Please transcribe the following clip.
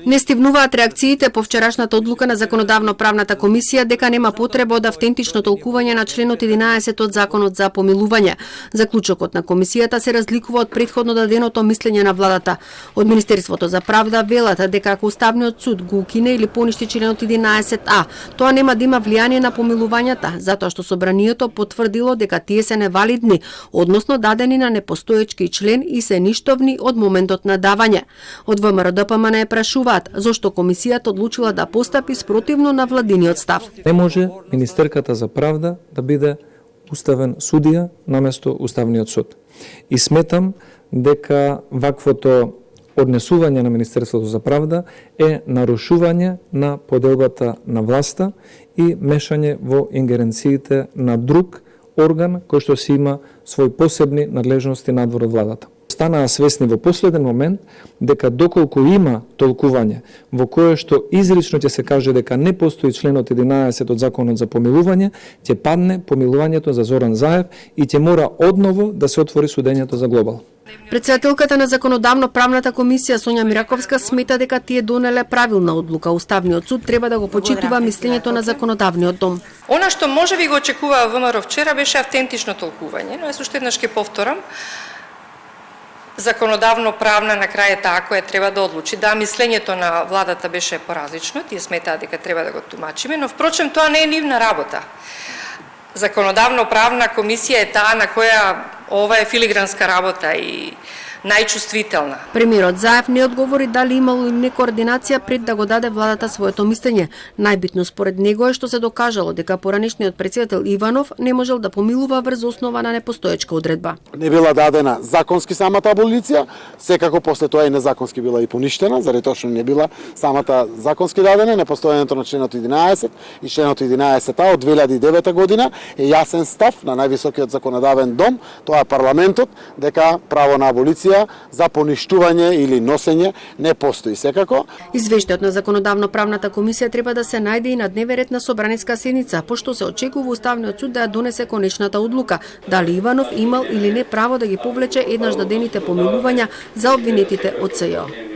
Не стивнуваат реакциите по вчерашната одлука на Законодавно-правната комисија дека нема потреба од автентично толкување на членот 11 од Законот за помилување. Заклучокот на комисијата се разликува од претходно даденото мислење на владата. Од Министерството за правда велат дека ако Уставниот суд го укине или поништи членот 11а, тоа нема да има влијание на помилувањата, затоа што собранието потврдило дека тие се невалидни, односно дадени на непостоечки член и се ништовни од моментот на давање. Од ВМРО-ДПМН не прашуваат зошто комисијата одлучила да постапи спротивно на владиниот став. Не може министерката за правда да биде уставен судија наместо Уставниот суд. И сметам дека ваквото однесување на Министерството за правда е нарушување на поделбата на власта и мешање во ингеренциите на друг орган кој што си има свој посебни надлежности надвор од владата. Станаа свесни во последен момент дека доколку има толкување во кое што изрично ќе се каже дека не постои членот 11 од Законот за помилување, ќе падне помилувањето за Зоран Заев и ќе мора одново да се отвори судењето за глобал. Председателката на Законодавно-правната комисија Сонја Мираковска смета дека тие донеле правилна одлука. Уставниот суд треба да го почитува мислењето на Законодавниот дом. Она што може би го очекуваа ВМРО вчера беше автентично толкување, но јас уште еднаш ќе повторам. Законодавно-правна на крај е таа која треба да одлучи. Да, мислењето на владата беше поразлично, тие сметаат дека треба да го тумачиме, но впрочем тоа не е нивна работа. Законодавно-правна комисија е таа на која ова е филигранска работа и најчувствителна. Премиерот Заев не одговори дали имало или не координација пред да го даде владата своето мислење. Најбитно според него е што се докажало дека поранешниот председател Иванов не можел да помилува врз основа на непостоечка одредба. Не била дадена законски самата аболиција, секако после тоа и незаконски била и поништена, заради тоа што не била самата законски дадена, непостоењето на членот 11 и членот 11а од 2009 година е јасен став на највисокиот законодавен дом, тоа е парламентот, дека право на аболиција за поништување или носење не постои секако. Извештајот на Законодавно-правната комисија треба да се најде и на дневен ред на собраниска седница, пошто се очекува Уставниот суд да ја донесе конечната одлука, дали Иванов имал или не право да ги повлече еднаш дадените помилувања за обвинетите од СЈО.